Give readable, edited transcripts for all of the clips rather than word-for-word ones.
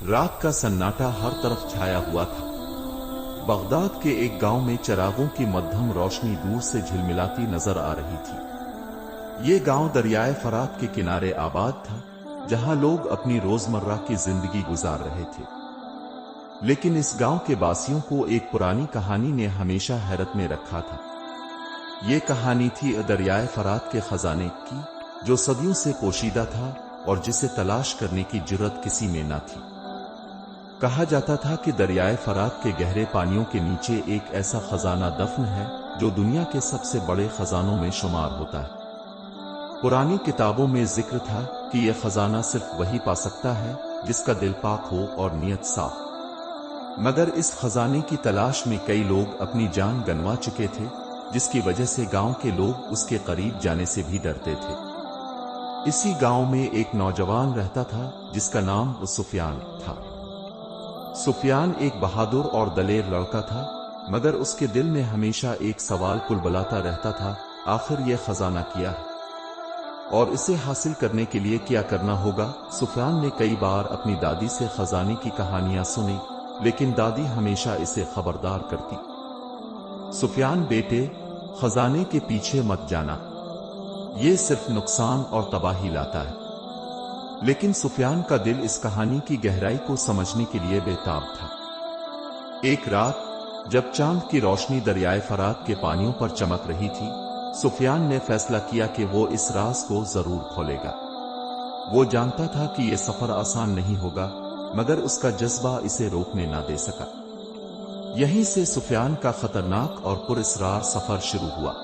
रात का सन्नाटा हर तरफ छाया हुआ था। बगदाद के एक गांव में चिरागों की मध्यम रोशनी दूर से झिलमिलाती नजर आ रही थी। ये गांव दरियाए फरात के किनारे आबाद था, जहां लोग अपनी रोजमर्रा की जिंदगी गुजार रहे थे। लेकिन इस गांव के बासियों को एक पुरानी कहानी ने हमेशा हैरत में रखा था। ये कहानी थी दरियाए फरात के खजाने की, जो सदियों से पोशीदा था और जिसे तलाश करने की जुर्रत किसी में न थी। कहा जाता था कि दरियाए फरात के गहरे पानियों के नीचे एक ऐसा खजाना दफन है जो दुनिया के सबसे बड़े खजानों में शुमार होता है। पुरानी किताबों में जिक्र था कि यह खजाना सिर्फ वही पा सकता है जिसका दिल पाक हो और नीयत साफ। मगर इस खजाने की तलाश में कई लोग अपनी जान गंवा चुके थे, जिसकी वजह से गांव के लोग उसके करीब जाने से भी डरते थे। इसी गांव में एक नौजवान रहता था जिसका नाम सुफियान था। सुफियान एक बहादुर और दलेर लड़का था, मगर उसके दिल में हमेशा एक सवाल कुलबलाता रहता था, आखिर यह खजाना क्या है और इसे हासिल करने के लिए क्या करना होगा। सुफियान ने कई बार अपनी दादी से खजाने की कहानियां सुनी, लेकिन दादी हमेशा इसे खबरदार करती, सुफियान बेटे, खजाने के पीछे मत जाना, ये सिर्फ नुकसान और तबाही लाता है। लेकिन सुफियान का दिल इस कहानी की गहराई को समझने के लिए बेताब था। एक रात जब चांद की रोशनी दरियाए फरात के पानियों पर चमक रही थी, सुफियान ने फैसला किया कि वो इस राज को जरूर खोलेगा। वो जानता था कि यह सफर आसान नहीं होगा, मगर उसका जज्बा इसे रोकने ना दे सका। यहीं से सुफियान का खतरनाक और पुरअसरार सफर शुरू हुआ।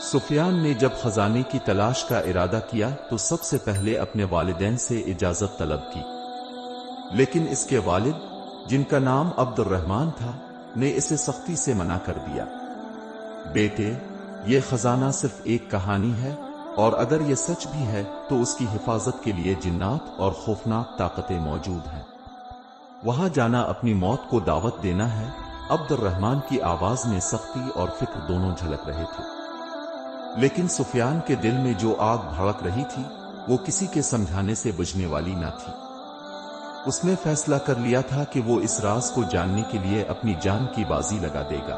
सुफियान ने जब खजाने की तलाश का इरादा किया तो सबसे पहले अपने वालिदैन से इजाजत तलब की, लेकिन इसके वालिद, जिनका नाम अब्दुर्रहमान था, ने इसे सख्ती से मना कर दिया। बेटे, ये खजाना सिर्फ एक कहानी है, और अगर ये सच भी है तो उसकी हिफाजत के लिए जिन्नात और खौफनाक ताकतें मौजूद हैं। वहां जाना अपनी मौत को दावत देना है। अब्दुर्रहमान की आवाज में सख्ती और फिक्र दोनों झलक रहे थे। लेकिन सुफियान के दिल में जो आग भड़क रही थी, वो किसी के समझाने से बुझने वाली न थी। उसने फैसला कर लिया था कि वो इस राज को जानने के लिए अपनी जान की बाजी लगा देगा।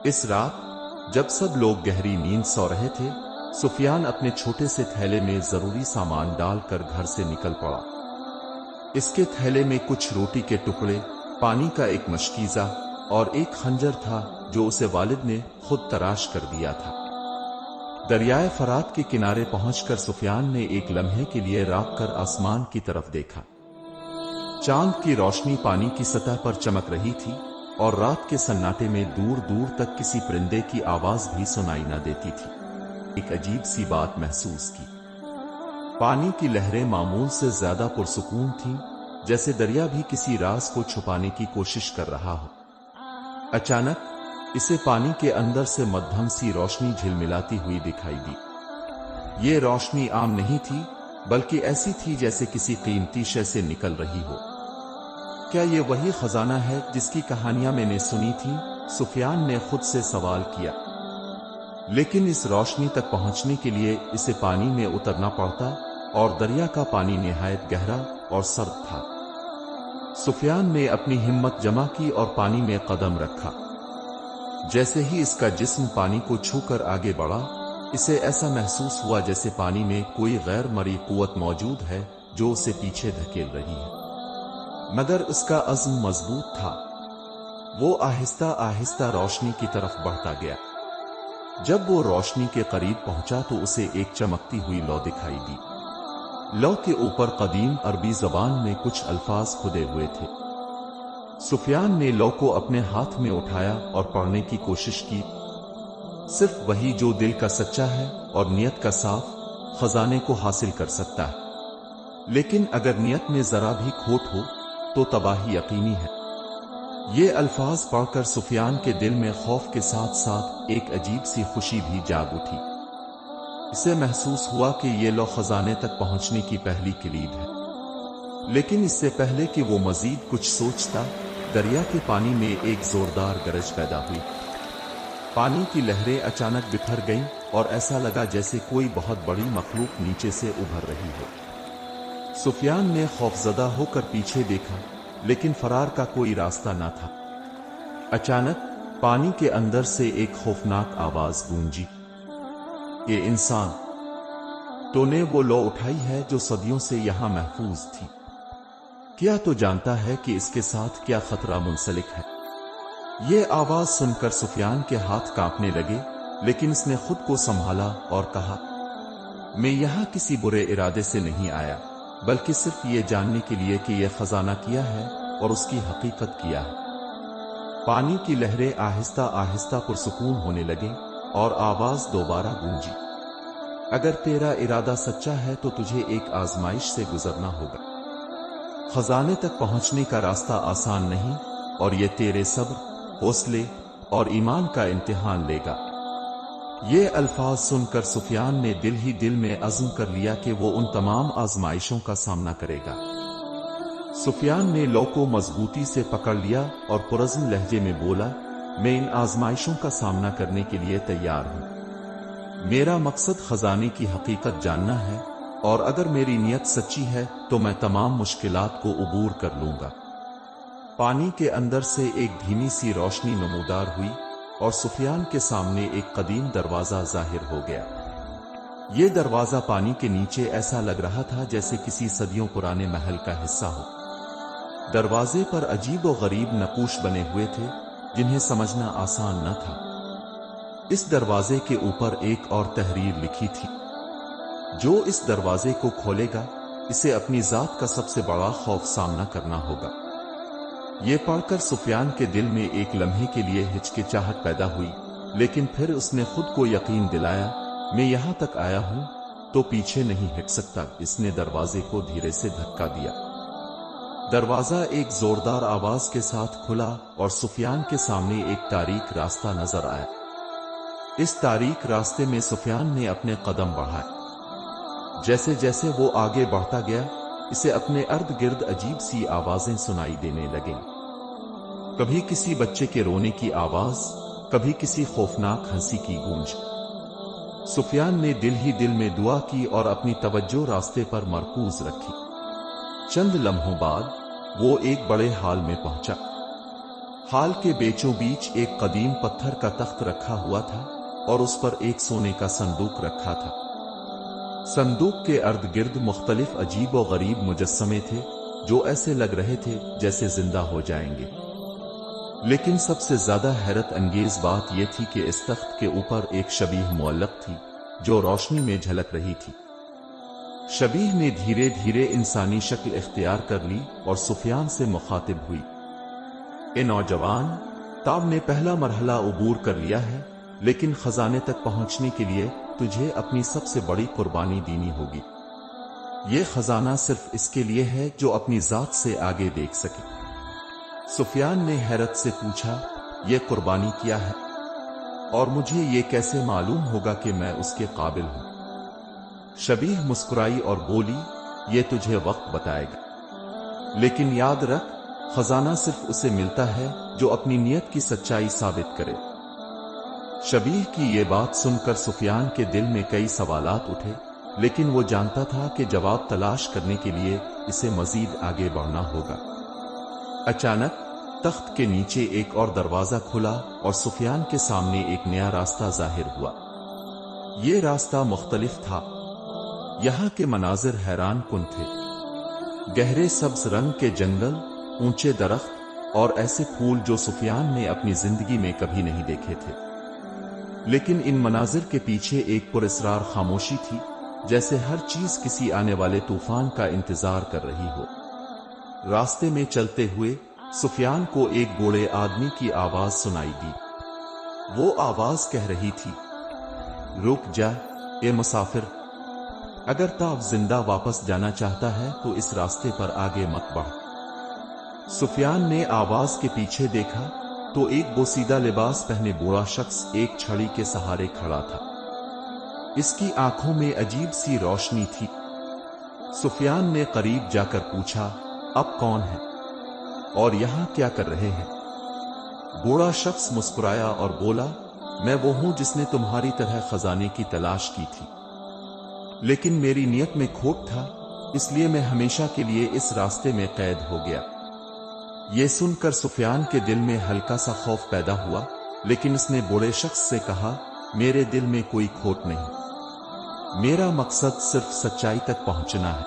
इस रात जब सब लोग गहरी नींद सो रहे थे, सुफियान अपने छोटे से थैले में जरूरी सामान डालकर घर से निकल पड़ा। इसके थैले में कुछ रोटी के टुकड़े, पानी का एक मशकीजा और एक खंजर था जो उसे वालिद ने खुद तराश कर दिया था। दरियाए फरात के किनारे पहुंचकर सुफियान ने एक लम्हे के लिए राख कर आसमान की तरफ देखा। चांद की रोशनी पानी की सतह पर चमक रही थी और रात के सन्नाटे में दूर दूर तक किसी परिंदे की आवाज भी सुनाई न देती थी। एक अजीब सी बात महसूस की। पानी की लहरें मामूल से ज्यादा पुरसुकून थीं, जैसे दरिया भी किसी राज को छुपाने की कोशिश कर रहा हो। अचानक इसे पानी के अंदर से मध्यम सी रोशनी झिलमिलाती हुई दिखाई दी। ये रोशनी आम नहीं थी, बल्कि ऐसी थी जैसे किसी कीमती शय से निकल रही हो। क्या ये वही खजाना है जिसकी कहानियां मैंने सुनी थी? सुफियान ने खुद से सवाल किया। लेकिन इस रोशनी तक पहुंचने के लिए इसे पानी में उतरना पड़ता, और दरिया का पानी निहायत गहरा और सर्द था। सुफियान ने अपनी हिम्मत जमा की और पानी में कदम रखा। जैसे ही इसका जिस्म पानी को छूकर आगे बढ़ा, इसे ऐसा महसूस हुआ जैसे पानी में कोई गैर मरी कुव्वत मौजूद है जो उसे पीछे धकेल रही है। मगर उसका अज़्म मजबूत था। वो आहिस्ता आहिस्ता रोशनी की तरफ बढ़ता गया। जब वो रोशनी के करीब पहुंचा तो उसे एक चमकती हुई लौ दिखाई दी। लौ के ऊपर कदीम अरबी जबान में कुछ अल्फाज खुदे हुए थे। सुफियान ने लौ को अपने हाथ में उठाया और पढ़ने की कोशिश की। सिर्फ वही जो दिल का सच्चा है और नियत का साफ, खजाने को हासिल कर सकता है। लेकिन अगर नियत में जरा भी खोट हो तो तबाही यकीनी है। ये अल्फाज पढ़कर सुफियान के दिल में खौफ के साथ साथ एक अजीब सी खुशी भी जाग उठी। इसे महसूस हुआ कि ये लौ खजाने तक पहुंचने की पहली किलीद है। लेकिन इससे पहले कि वो मजीद कुछ सोचता, दरिया के पानी में एक जोरदार गरज पैदा हुई। पानी की लहरें अचानक बिखर गईं और ऐसा लगा जैसे कोई बहुत बड़ी मखलूक नीचे से उभर रही हो। सुफियान ने खौफजदा होकर पीछे देखा, लेकिन फरार का कोई रास्ता न था। अचानक पानी के अंदर से एक खौफनाक आवाज गूंजी, ये इंसान तूने वो लौ उठाई है जो सदियों से यहां महफूज थी। क्या तो जानता है कि इसके साथ क्या खतरा मुंसलिक है? ये आवाज सुनकर सुफियान के हाथ कांपने लगे, लेकिन इसने खुद को संभाला और कहा, मैं यहां किसी बुरे इरादे से नहीं आया, बल्कि सिर्फ ये जानने के लिए कि यह खजाना किया है और उसकी हकीकत किया है। पानी की लहरें आहिस्ता आहिस्ता पुरसुकून होने लगे और आवाज दोबारा गूंजी, अगर तेरा इरादा सच्चा है तो तुझे एक आजमाइश से गुजरना होगा। खजाने तक पहुंचने का रास्ता आसान नहीं और ये तेरे सब्र, हौसले और ईमान का इम्तिहान लेगा। ये अल्फाज सुनकर सुफियान ने दिल ही दिल में अज़्म कर लिया कि वो उन तमाम आजमाइशों का सामना करेगा। सुफियान ने लौ को मजबूती से पकड़ लिया और पुरज़्म लहजे में बोला, मैं इन आजमाइशों का सामना करने के लिए तैयार हूं। मेरा मकसद खजाने की हकीकत जानना है और अगर मेरी नीयत सच्ची है तो मैं तमाम मुश्किलात को उबूर कर लूंगा। पानी के अंदर से एक धीमी सी रोशनी नमूदार हुई और सुफियान के सामने एक कदीम दरवाजा जाहिर हो गया। ये दरवाजा पानी के नीचे ऐसा लग रहा था जैसे किसी सदियों पुराने महल का हिस्सा हो। दरवाजे पर अजीब और गरीब नक्काश बने हुए थे, जिन्हें समझना आसान न था। इस दरवाजे के ऊपर एक और तहरीर लिखी थी, जो इस दरवाजे को खोलेगा इसे अपनी जात का सबसे बड़ा खौफ सामना करना होगा। ये पढ़कर सुफियान के दिल में एक लम्हे के लिए हिचकिचाहट पैदा हुई, लेकिन फिर उसने खुद को यकीन दिलाया, मैं यहां तक आया हूं तो पीछे नहीं हट सकता। इसने दरवाजे को धीरे से धक्का दिया। दरवाजा एक जोरदार आवाज के साथ खुला और सुफियान के सामने एक तारीक रास्ता नजर आया। इस तारीक रास्ते में सुफियान ने अपने कदम बढ़ाए। जैसे जैसे वो आगे बढ़ता गया, इसे अपने अर्द गिर्द अजीब सी आवाजें सुनाई देने लगीं। कभी किसी बच्चे के रोने की आवाज, कभी किसी खौफनाक हंसी की गूंज। सुफियान ने दिल ही दिल में दुआ की और अपनी तवज्जो रास्ते पर मरकूज रखी। चंद लम्हों बाद वो एक बड़े हाल में पहुंचा। हाल के बीचों बीच एक कदीम पत्थर का तख्त रखा हुआ था और उस पर एक सोने का संदूक रखा था। संदूक के अर्द गिर्द मुख्तलिफ अजीब और गरीब मुजस्समे थे, जो ऐसे लग रहे थे जैसे जिंदा हो जाएंगे। लेकिन सबसे ज्यादा हैरत अंगेज बात यह थी कि इस तख्त के ऊपर एक शबीह मुअल्लक थी, जो रोशनी में झलक रही थी। शबीह ने धीरे धीरे इंसानी शक्ल इख्तियार कर ली और सुफियान से मुखातिब हुई, ए नौजवान, ताब ने पहला मरहला उबूर कर लिया है, लेकिन खजाने तक पहुंचने के लिए तुझे अपनी सबसे बड़ी कुर्बानी देनी होगी। यह खजाना सिर्फ इसके लिए है जो अपनी जात से आगे देख सके। सुफियान ने हैरत से पूछा, यह कुर्बानी क्या है और मुझे ये कैसे मालूम होगा कि मैं उसके काबिल हूं? शबीह मुस्कुराई और बोली, ये तुझे वक्त बताएगा, लेकिन याद रख, खजाना सिर्फ उसे मिलता है जो अपनी नीयत की सच्चाई साबित करे। शबीह की ये बात सुनकर सुफियान के दिल में कई सवालात उठे, लेकिन वो जानता था कि जवाब तलाश करने के लिए इसे मजीद आगे बढ़ना होगा। अचानक तख्त के नीचे एक और दरवाजा खुला और सुफियान के सामने एक नया रास्ता जाहिर हुआ। ये रास्ता मुख्तलिफ था। यहाँ के मनाजिर हैरान कुन थे। गहरे सब्ज रंग के जंगल, ऊंचे दरख्त और ऐसे फूल जो सुफियान ने अपनी जिंदगी में कभी नहीं देखे थे। लेकिन इन मनाजिर के पीछे एक पुरस्रार खामोशी थी, जैसे हर चीज किसी आने वाले तूफान का इंतजार कर रही हो। रास्ते में चलते हुए सुफियान को एक बूढ़े आदमी की आवाज सुनाई दी। वो आवाज कह रही थी, रुक जा ए मुसाफिर, अगर ताब जिंदा वापस जाना चाहता है तो इस रास्ते पर आगे मत बढ़। सुफियान ने आवाज के पीछे देखा तो एक बोसीदा लिबास पहने बूढ़ा शख्स एक छड़ी के सहारे खड़ा था। इसकी आंखों में अजीब सी रोशनी थी। सुफियान ने करीब जाकर पूछा, अब कौन है और यहां क्या कर रहे हैं? बूढ़ा शख्स मुस्कुराया और बोला, मैं वो हूं जिसने तुम्हारी तरह खजाने की तलाश की थी, लेकिन मेरी नीयत में खोट था اس لیے میں ہمیشہ کے لیے اس راستے میں قید ہو گیا۔ یہ سن کر سفیان کے دل میں ہلکا سا خوف پیدا ہوا، لیکن اس نے بوڑھے شخص سے کہا، میرے دل میں کوئی کھوٹ نہیں، میرا مقصد صرف سچائی تک پہنچنا ہے۔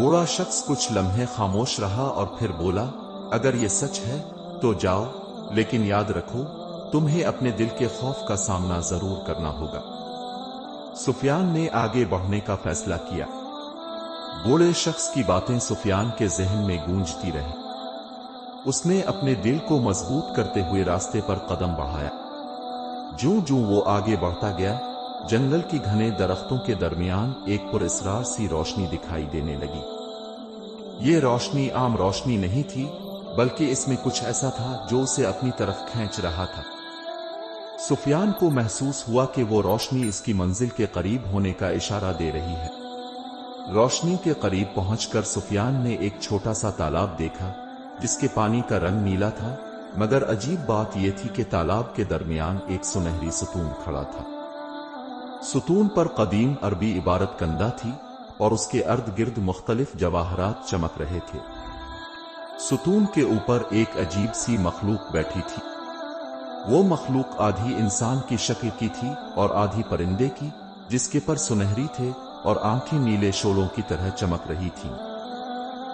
بوڑھا شخص کچھ لمحے خاموش رہا اور پھر بولا، اگر یہ سچ ہے تو جاؤ، لیکن یاد رکھو تمہیں اپنے دل کے خوف کا سامنا ضرور کرنا ہوگا۔ سفیان نے آگے بڑھنے کا فیصلہ کیا۔ بوڑھے شخص کی باتیں سفیان کے ذہن میں گونجتی رہیں۔ اس نے اپنے دل کو مضبوط کرتے ہوئے راستے پر قدم بڑھایا۔ جوں جوں وہ آگے بڑھتا گیا، جنگل کی گھنے درختوں کے درمیان ایک پراسرار سی روشنی دکھائی دینے لگی۔ یہ روشنی عام روشنی نہیں تھی، بلکہ اس میں کچھ ایسا تھا جو اسے اپنی طرف کھینچ رہا تھا۔ سفیان کو محسوس ہوا کہ وہ روشنی اس کی منزل کے قریب ہونے کا اشارہ دے رہی ہے۔ روشنی کے قریب پہنچ کر سفیان نے ایک چھوٹا سا تالاب دیکھا، جس کے پانی کا رنگ نیلا تھا، مگر عجیب بات یہ تھی کہ تالاب کے درمیان ایک سنہری ستون کھڑا تھا۔ ستون پر قدیم عربی عبارت کندہ تھی اور اس کے ارد گرد مختلف جواہرات چمک رہے تھے۔ ستون کے اوپر ایک عجیب سی مخلوق بیٹھی تھی۔ وہ مخلوق آدھی انسان کی شکل کی تھی اور آدھی پرندے کی، جس کے پر سنہری تھے اور آنکھیں نیلے شعلوں کی طرح چمک رہی تھیں۔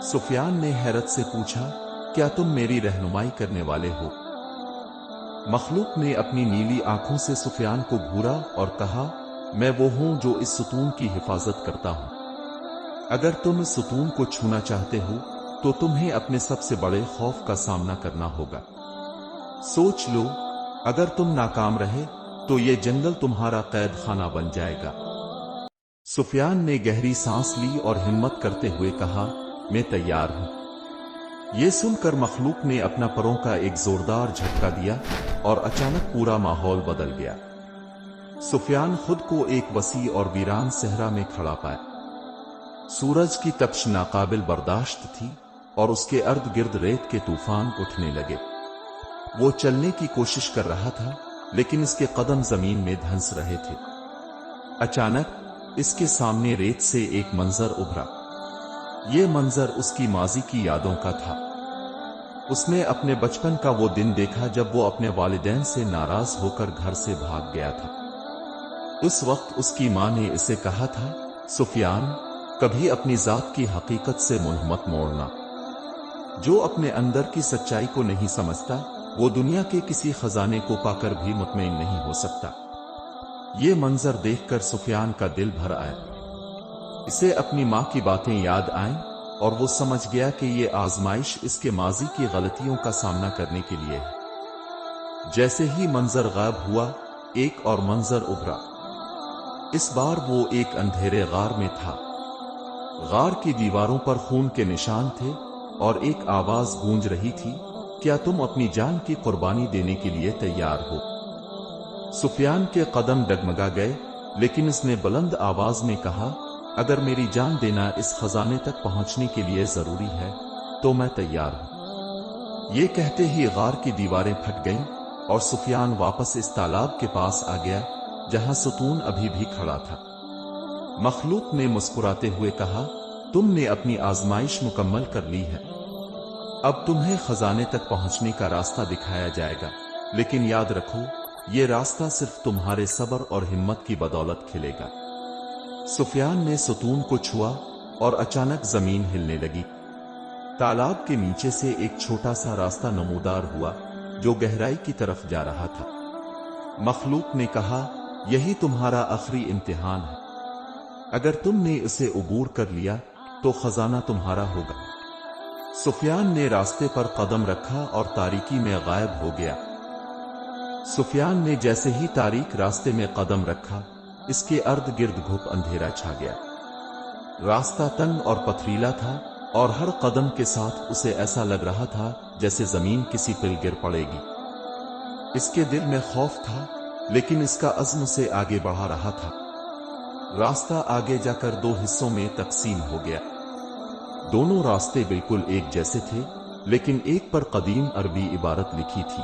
سفیان نے حیرت سے پوچھا، کیا تم میری رہنمائی کرنے والے ہو؟ مخلوق نے اپنی نیلی آنکھوں سے سفیان کو گھورا اور کہا، میں وہ ہوں جو اس ستون کی حفاظت کرتا ہوں۔ اگر تم اس ستون کو چھونا چاہتے ہو تو تمہیں اپنے سب سے بڑے خوف کا سامنا کرنا ہوگا۔ سوچ لو، اگر تم ناکام رہے تو یہ جنگل تمہارا قید خانہ بن جائے گا۔ سفیان نے گہری سانس لی اور ہمت کرتے ہوئے کہا، میں تیار ہوں۔ یہ سن کر مخلوق نے اپنا پروں کا ایک زوردار جھٹکا دیا اور اچانک پورا ماحول بدل گیا۔ سفیان خود کو ایک وسیع اور ویران صحرا میں کھڑا پایا۔ سورج کی تپش ناقابل برداشت تھی اور اس کے ارد گرد ریت کے طوفان اٹھنے لگے۔ وہ چلنے کی کوشش کر رہا تھا، لیکن اس کے قدم زمین میں دھنس رہے تھے۔ اچانک اس کے سامنے ریت سے ایک منظر ابھرا۔ یہ منظر اس کی ماضی کی یادوں کا تھا۔ اس نے اپنے بچپن کا وہ دن دیکھا جب وہ اپنے والدین سے ناراض ہو کر گھر سے بھاگ گیا تھا۔ اس وقت اس کی ماں نے اسے کہا تھا، سفیان، کبھی اپنی ذات کی حقیقت سے منہ مت موڑنا۔ جو اپنے اندر کی سچائی کو نہیں سمجھتا، وہ دنیا کے کسی خزانے کو پا کر بھی مطمئن نہیں ہو سکتا۔ یہ منظر دیکھ کر سفیان کا دل بھر آیا۔ اسے اپنی ماں کی باتیں یاد آئیں اور وہ سمجھ گیا کہ یہ آزمائش اس کے ماضی کی غلطیوں کا سامنا کرنے کے لیے ہے۔ جیسے ہی منظر غائب ہوا، ایک اور منظر ابھرا۔ اس بار وہ ایک اندھیرے غار میں تھا۔ غار کی دیواروں پر خون کے نشان تھے اور ایک آواز گونج رہی تھی، کیا تم اپنی جان کی قربانی دینے کے لیے تیار ہو؟ سفیان کے قدم ڈگمگا گئے، لیکن اس نے بلند آواز میں کہا، اگر میری جان دینا اس خزانے تک پہنچنے کے لیے ضروری ہے تو میں تیار ہوں۔ یہ کہتے ہی غار کی دیواریں پھٹ گئیں اور سفیان واپس اس تالاب کے پاس آ گیا جہاں ستون ابھی بھی کھڑا تھا۔ مخلوق نے مسکراتے ہوئے کہا، تم نے اپنی آزمائش مکمل کر لی ہے۔ اب تمہیں خزانے تک پہنچنے کا راستہ دکھایا جائے گا، لیکن یاد رکھو، یہ راستہ صرف تمہارے صبر اور ہمت کی بدولت کھلے گا۔ سفیان نے ستون کو چھوا اور اچانک زمین ہلنے لگی۔ تالاب کے نیچے سے ایک چھوٹا سا راستہ نمودار ہوا جو گہرائی کی طرف جا رہا تھا۔ مخلوق نے کہا، یہی تمہارا آخری امتحان ہے۔ اگر تم نے اسے عبور کر لیا تو خزانہ تمہارا ہوگا۔ سفیان نے راستے پر قدم رکھا اور تاریکی میں غائب ہو گیا۔ سفیان نے جیسے ہی تاریک راستے میں قدم رکھا، اس کے ارد گرد گھپ اندھیرا چھا گیا۔ راستہ تنگ اور پتھریلا تھا اور ہر قدم کے ساتھ اسے ایسا لگ رہا تھا جیسے زمین کسی پل گر پڑے گی۔ اس کے دل میں خوف تھا، لیکن اس کا عزم اسے آگے بڑھا رہا تھا۔ راستہ آگے جا کر دو حصوں میں تقسیم ہو گیا۔ دونوں راستے بالکل ایک جیسے تھے، لیکن ایک پر قدیم عربی عبارت لکھی تھی،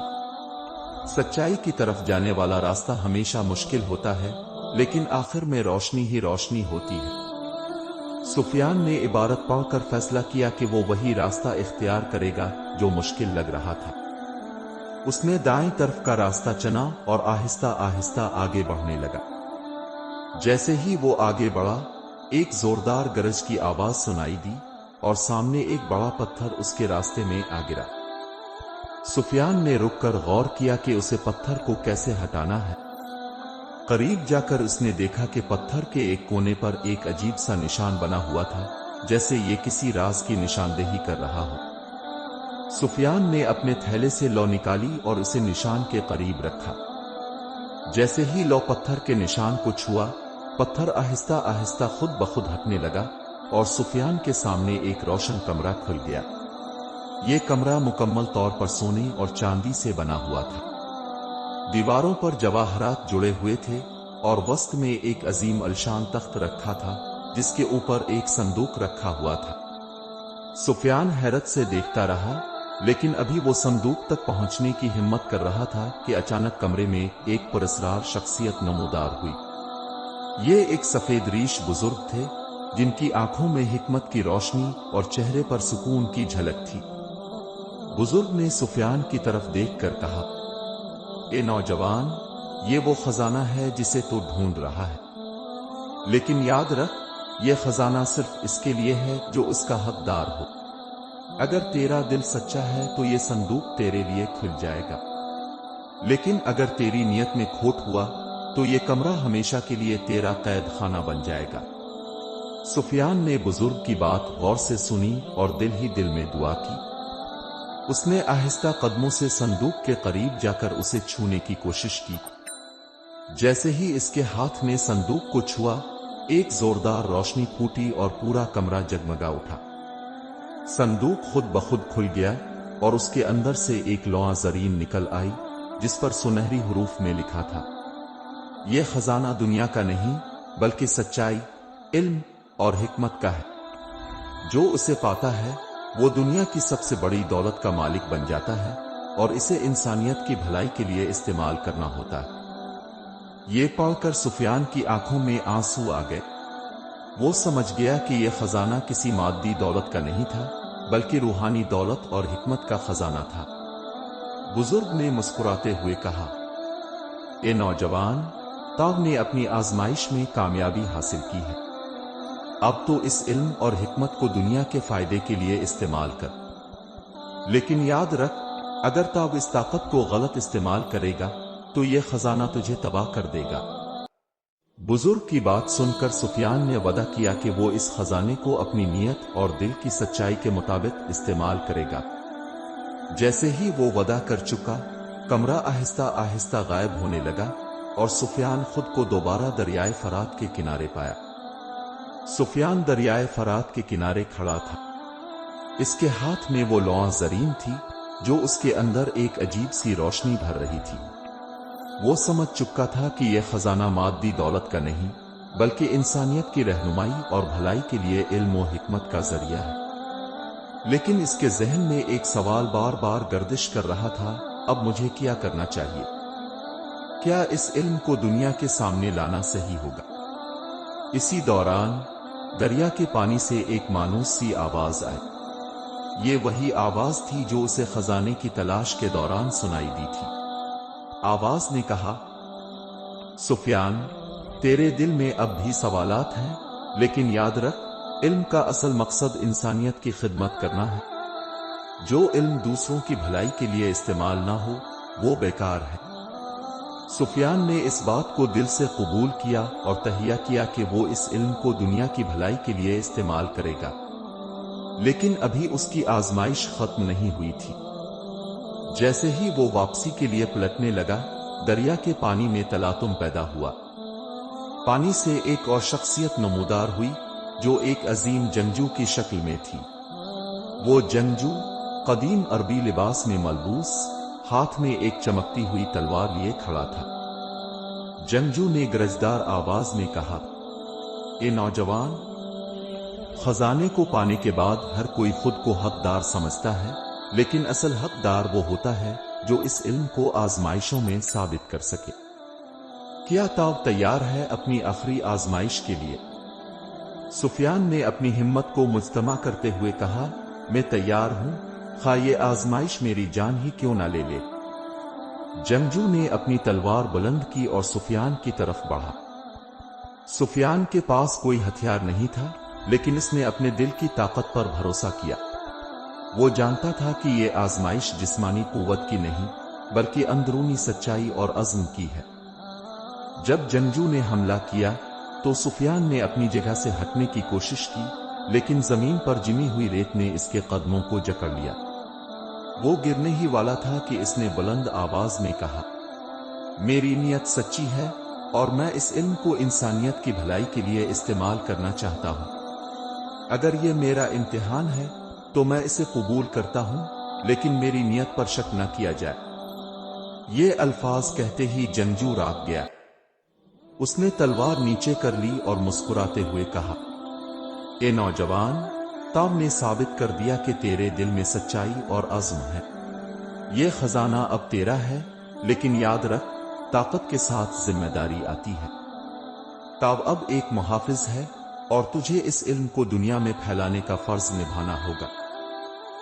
سچائی کی طرف جانے والا راستہ ہمیشہ مشکل ہوتا ہے، لیکن آخر میں روشنی ہی روشنی ہوتی ہے۔ सुफियान ने इबारत पढ़कर फैसला किया कि वो वही रास्ता इख्तियार करेगा जो मुश्किल लग रहा था। उसने दाएं तरफ का रास्ता चुना और आहिस्ता आहिस्ता आगे बढ़ने लगा। जैसे ही वो आगे बढ़ा, एक जोरदार गरज की आवाज सुनाई दी और सामने एक बड़ा पत्थर उसके रास्ते में आ गिरा। सुफियान ने रुककर गौर किया कि उसे पत्थर को कैसे हटाना है। करीब जाकर उसने देखा कि पत्थर के एक कोने पर एक अजीब सा निशान बना हुआ था, जैसे ये किसी राज की निशानदेही कर रहा हो। सुफियान ने अपने थैले से लौ निकाली और उसे निशान के करीब रखा। जैसे ही लौ पत्थर के निशान को छुआ, पत्थर आहिस्ता आहिस्ता खुद ब खुद हटने लगा और सुफियान के सामने एक रोशन कमरा खुल गया। ये कमरा मुकम्मल तौर पर सोने और चांदी से बना हुआ था। दीवारों पर जवाहरात जुड़े हुए थे और वस्त में एक अजीम अलशान तख्त रखा था, जिसके ऊपर एक संदूक रखा हुआ था। सुफियान हैरत से देखता रहा, लेकिन अभी वो संदूक तक पहुंचने की हिम्मत कर रहा था कि अचानक कमरे में एक पुरस्कार शख्सियत नमूदार हुई। ये एक सफेद रीश बुजुर्ग थे, जिनकी आंखों में हिकमत की रोशनी और चेहरे पर सुकून की झलक थी। बुजुर्ग ने सुफियान की तरफ देखकर कहा, ए नौजवान, ये वो खजाना है जिसे तू ढूंढ रहा है, लेकिन याद रख, ये खजाना सिर्फ इसके लिए है जो उसका हकदार हो। अगर तेरा दिल सच्चा है तो ये संदूक तेरे लिए खुल जाएगा, लेकिन अगर तेरी नियत में खोट हुआ तो ये कमरा हमेशा के लिए तेरा कैद खाना बन जाएगा। सुफियान ने बुजुर्ग की बात गौर से सुनी और दिल ही दिल में दुआ की। उसने आहिस्ता कदमों से संदूक के करीब जाकर उसे छूने की कोशिश की। जैसे ही इसके हाथ ने संदूक को छुआ, एक जोरदार रोशनी फूटी और पूरा कमरा जगमगा उठा। संदूक खुद ब खुद खुल गया और उसके अंदर से एक लौह जरीन निकल आई, जिस पर सुनहरी हुरूफ में लिखा था, यह खजाना दुनिया का नहीं बल्कि सच्चाई, इल्म और हिकमत का है। जो उसे पाता है वो दुनिया की सबसे बड़ी दौलत का मालिक बन जाता है और इसे इंसानियत की भलाई के लिए इस्तेमाल करना होता है। ये पढ़कर सुफियान की आंखों में आंसू आ गए। वो समझ गया कि यह खजाना किसी मादी दौलत का नहीं था, बल्कि रूहानी दौलत और हिकमत का खजाना था। बुजुर्ग ने मुस्कुराते हुए कहा, ए नौजवान, तुमने अपनी आजमाइश में कामयाबी हासिल की है। अब तो इस इल्म और हिकमत को दुनिया के फायदे के लिए इस्तेमाल कर। लेकिन याद रख, अगर तब इस ताकत को गलत इस्तेमाल करेगा तो यह खजाना तुझे तबाह कर देगा। बुजुर्ग की बात सुनकर सुफियान ने वदा किया कि वो इस खजाने को अपनी नीयत और दिल की सच्चाई के मुताबिक इस्तेमाल करेगा। जैसे ही वो वदा कर चुका, कमरा आहिस्ता आहिस्ता गायब होने लगा और सुफियान खुद को दोबारा दरियाए फरात के किनारे पाया। सुफियान दरियाए फरात के किनारे खड़ा था। इसके हाथ में वो लौह जरीन थी जो उसके अंदर एक अजीब सी रोशनी भर रही थी। वो समझ चुका था कि यह खजाना मादी दौलत का नहीं, बल्कि इंसानियत की रहनुमाई और भलाई के लिए इल्म और हिकमत का जरिया है। लेकिन इसके जहन में एक सवाल बार बार गर्दिश कर रहा था, अब मुझे क्या करना चाहिए? क्या इस इल्म को दुनिया के सामने लाना सही होगा? इसी दौरान दरिया के पानी से एक मानूस सी आवाज आई। ये वही आवाज थी जो उसे खजाने की तलाश के दौरान सुनाई दी थी। आवाज ने कहा, सुफियान, तेरे दिल में अब भी सवालात हैं, लेकिन याद रख, इल्म का असल मकसद इंसानियत की खिदमत करना है। जो इल्म दूसरों की भलाई के लिए इस्तेमाल ना हो, वो बेकार है। सुफियान ने इस बात को दिल से कबूल किया और तहिया किया कि वो इस इल्म को दुनिया की भलाई के लिए इस्तेमाल करेगा। लेकिन अभी उसकी आजमाइश खत्म नहीं हुई थी। जैसे ही वो वापसी के लिए पलटने लगा, दरिया के पानी में तलातुम पैदा हुआ। पानी से एक और शख्सियत नमूदार हुई जो एक अजीम जंगजू की शक्ल में थी। वो जंगजू कदीम अरबी लिबास में मलबूस, हाथ में एक चमकती हुई तलवार लिए खड़ा था। जंगजू ने गरजदार आवाज में कहा, ए नौजवान, खजाने को पाने के बाद हर कोई खुद को हकदार समझता है, लेकिन असल हकदार वो होता है जो इस इल्म को आजमाइशों में साबित कर सके। क्या ताव तैयार है अपनी आखिरी आजमाइश के लिए? सुफियान ने अपनी हिम्मत को मुजतमा करते हुए कहा, मैं तैयार हूं, खा ये आजमाइश मेरी जान ही क्यों ना ले ले। जंगजू ने अपनी तलवार बुलंद की और सुफियान की तरफ बढ़ा। सुफियान के पास कोई हथियार नहीं था, लेकिन इसने अपने दिल की ताकत पर भरोसा किया। वो जानता था कि ये आजमाइश जिस्मानी कुव्वत की नहीं, बल्कि अंदरूनी सच्चाई और अज़्म की है। जब जंगजू ने हमला किया, तो सुफियान ने अपनी जगह से हटने की कोशिश की, लेकिन जमीन पर जिमी हुई रेत ने इसके कदमों को जकड़ लिया। वो गिरने ही वाला था कि इसने बुलंद आवाज में कहा, मेरी नीयत सच्ची है और मैं इस इल्म को इंसानियत की भलाई के लिए इस्तेमाल करना चाहता हूं। अगर ये मेरा इम्तिहान है तो मैं इसे कबूल करता हूं, लेकिन मेरी नीयत पर शक न किया जाए। ये अल्फाज कहते ही जंगजू राग गया। उसने तलवार नीचे कर ली और मुस्कुराते हुए कहा, ए नौजवान, ताब ने साबित कर दिया कि तेरे दिल में सच्चाई और अज़्म है। ये खजाना अब तेरा है, लेकिन याद रख, ताकत के साथ जिम्मेदारी आती है। ताब अब एक मुहाफिज है और तुझे इस इल्म को दुनिया में फैलाने का फर्ज निभाना होगा।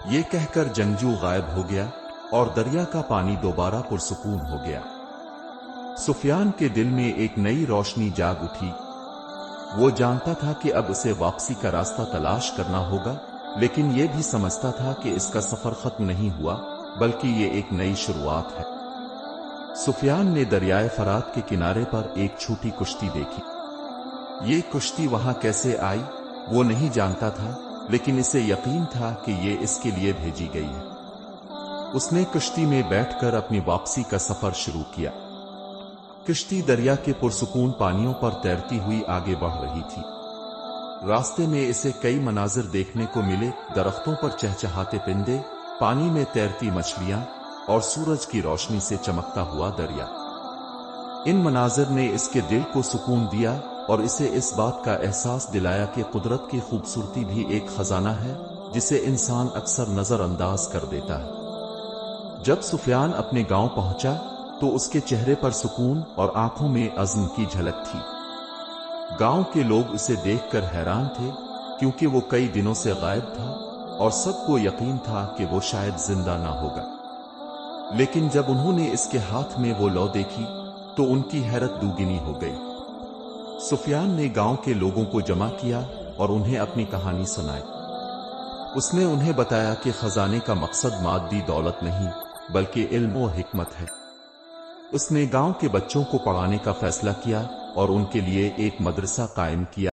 ये कहकर जंगजू गायब हो गया और दरिया का पानी दोबारा पुरसुकून हो गया। सुफियान के दिल में एक नई रोशनी जाग उठी। वो जानता था कि अब उसे वापसी का रास्ता तलाश करना होगा, लेकिन ये भी समझता था कि इसका सफर खत्म नहीं हुआ, बल्कि ये एक नई शुरुआत है। सुफियान ने दरियाए फरात के किनारे पर एक छोटी कुश्ती देखी। ये कुश्ती वहां कैसे आई वो नहीं जानता था, लेकिन इसे यकीन था कि ये इसके लिए भेजी गई है। उसने कश्ती में बैठकर अपनी वापसी का सफर शुरू किया। किश्ती दरिया के पुरसुकून पानियों पर तैरती हुई आगे बढ़ रही थी। रास्ते में इसे कई मनाजिर देखने को मिले, दरख्तों पर चहचहाते परिंदे, पानी में तैरती मछलियां और सूरज की रोशनी से चमकता हुआ दरिया। इन मनाजिर ने इसके दिल को सुकून दिया और इसे इस बात का एहसास दिलाया कि कुदरत की खूबसूरती भी एक खजाना है, जिसे इंसान अक्सर नजरअंदाज कर देता है। जब सुफियान अपने गांव पहुंचा, तो उसके चेहरे पर सुकून और आंखों में अज़्म की झलक थी। गांव के लोग उसे देखकर हैरान थे, क्योंकि वो कई दिनों से गायब था और सबको यकीन था कि वो शायद जिंदा ना होगा। लेकिन जब उन्होंने इसके हाथ में वो लौ देखी, तो उनकी हैरत दुगनी हो गई। सुफियान ने गांव के लोगों को जमा किया और उन्हें अपनी कहानी सुनाई। उसने उन्हें बताया कि खजाने का मकसद मादी दौलत नहीं, बल्कि इल्म और हिकमत है। उसने गांव के बच्चों को पढ़ाने का फैसला किया और उनके लिए एक मदरसा कायम किया।